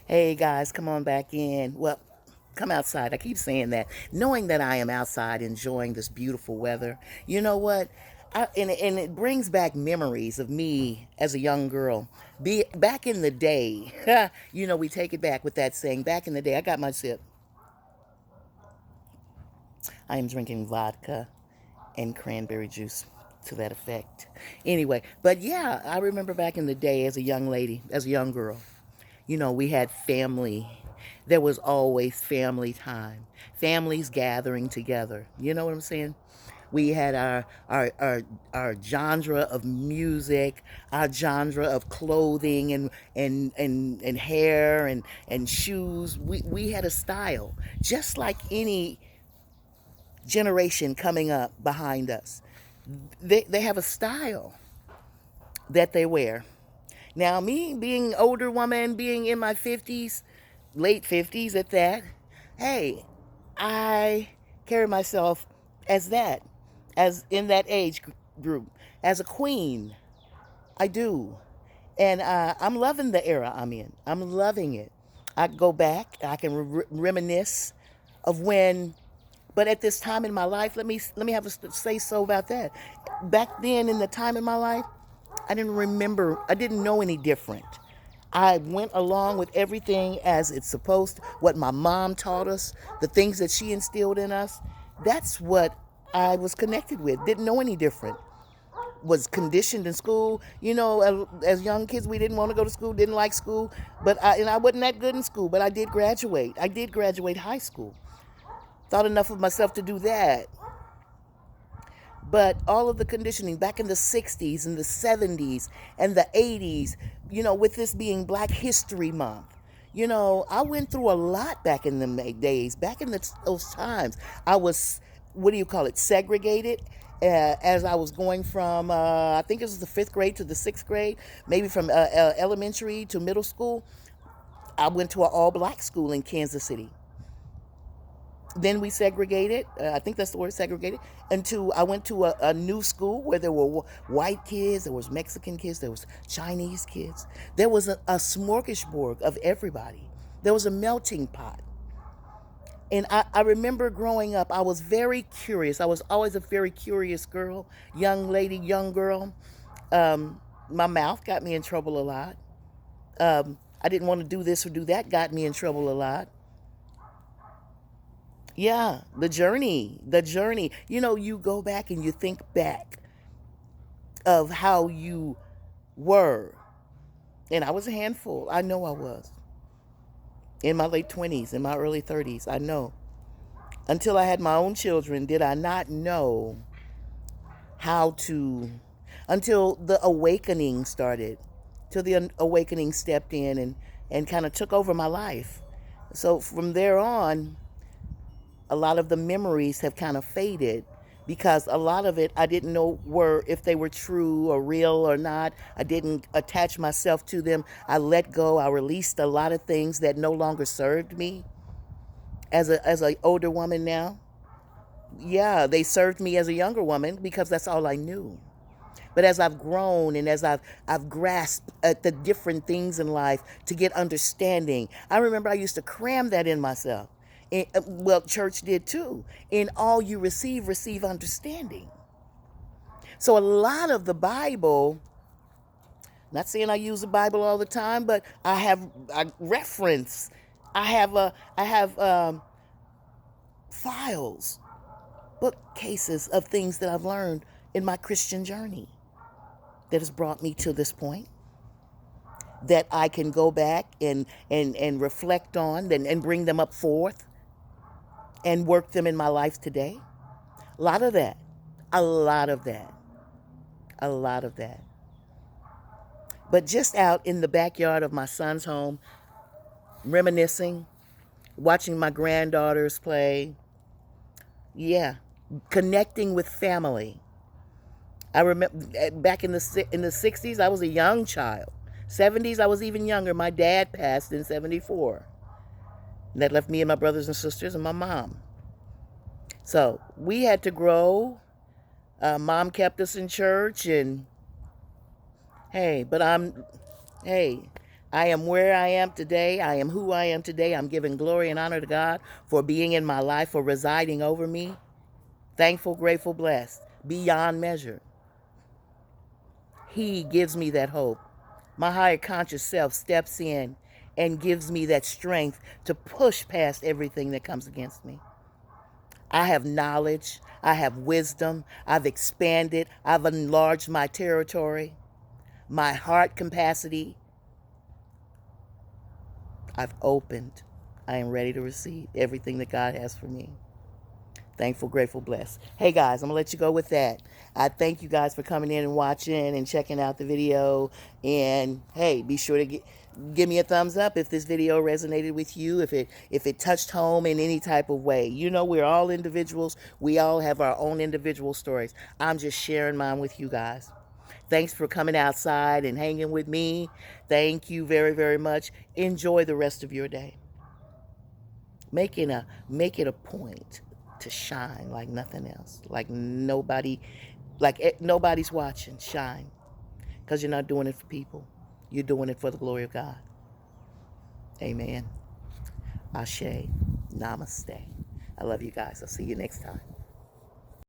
Hey guys, come on back in. Well, come outside. I keep saying that, knowing that I am outside enjoying this beautiful weather. You know what? And it brings back memories of me as a young girl. Be back in the day. We take it back with that saying. Back in the day, I got my sip. I am drinking vodka and cranberry juice to that effect. Anyway, but yeah, I remember back in the day as a young lady, as a young girl. We had family. There was always family time, families gathering together. You know what I'm saying? We had our genre of music, our genre of clothing and hair and shoes. We had a style, just like any generation coming up behind us. They have a style that they wear. Now, me being older woman, being in my 50s, late 50s at that, hey, I carry myself as that, as in that age group, as a queen. I do. And I'm loving the era I'm in. I'm loving it. I go back, I can reminisce of when, but at this time in my life, let me have a say so about that. Back then in the time in my life, I didn't remember, I didn't know any different. I went along with everything as it's supposed to, what my mom taught us, the things that she instilled in us. That's what I was connected with. Didn't know any different. Was conditioned in school. As young kids, we didn't want to go to school, didn't like school, and I wasn't that good in school, but I did graduate. I did graduate high school. Thought enough of myself to do that. But all of the conditioning back in the 60s and the 70s and the 80s, with this being Black History Month, I went through a lot back in the days, back in those times. I was, what do you call it, segregated. As I was going from, I think it was the fifth grade to the sixth grade, maybe from elementary to middle school. I went to an all black school in Kansas City. Then we segregated. I think that's the word, segregated. Until I went to a new school where there were white kids, there was Mexican kids, there was Chinese kids. There was a smorgasbord of everybody. There was a melting pot. And I remember growing up, I was very curious. I was always a very curious girl, young lady, young girl. My mouth got me in trouble a lot. I didn't want to do this or do that, got me in trouble a lot. Yeah, the journey, the journey. You go back and you think back of how you were. And I was a handful. I know I was. In my late 20s, in my early 30s, I know. Until I had my own children, did I not know how to, until the awakening started, till the awakening stepped in and kind of took over my life. So from there on, a lot of the memories have kind of faded because a lot of it I didn't know were if they were true or real or not. I didn't attach myself to them. I let go. I released a lot of things that no longer served me as a older woman now. Yeah, they served me as a younger woman because that's all I knew. But as I've grown and as I've grasped at the different things in life to get understanding, I remember I used to cram that in myself. Well, church did too. In all you receive, receive understanding. So a lot of the Bible, not saying I use the Bible all the time, but I reference. I have files, bookcases of things that I've learned in my Christian journey that has brought me to this point that I can go back and reflect on and bring them up forth and work them in my life today. A lot of that. A lot of that. A lot of that. But just out in the backyard of my son's home, reminiscing, watching my granddaughters play. Yeah, connecting with family. I remember back in the 60s, I was a young child. 70s, I was even younger. My dad passed in 74. And that left me and my brothers and sisters and my mom. So we had to grow. Mom kept us in church, and hey, but hey, I am where I am today. I am who I am today. I'm giving glory and honor to God for being in my life, for residing over me. Thankful, grateful, blessed, beyond measure. He gives me that hope. My higher conscious self steps in and gives me that strength to push past everything that comes against me. I have knowledge. I have wisdom. I've expanded. I've enlarged my territory, my heart capacity. I've opened. I am ready to receive everything that God has for me. Thankful, grateful, blessed. Hey guys, I'm gonna let you go with that. I thank you guys for coming in and watching and checking out the video. And hey, be sure to give me a thumbs up if this video resonated with you, if it touched home in any type of way. You know, we're all individuals. We all have our own individual stories. I'm just sharing mine with you guys. Thanks for coming outside and hanging with me. Thank you very, very much. Enjoy the rest of your day. Make it a point to shine like nothing else. Nobody's watching. Shine. Because you're not doing it for people. You're doing it for the glory of God. Amen. Ashe. Namaste. I love you guys. I'll see you next time.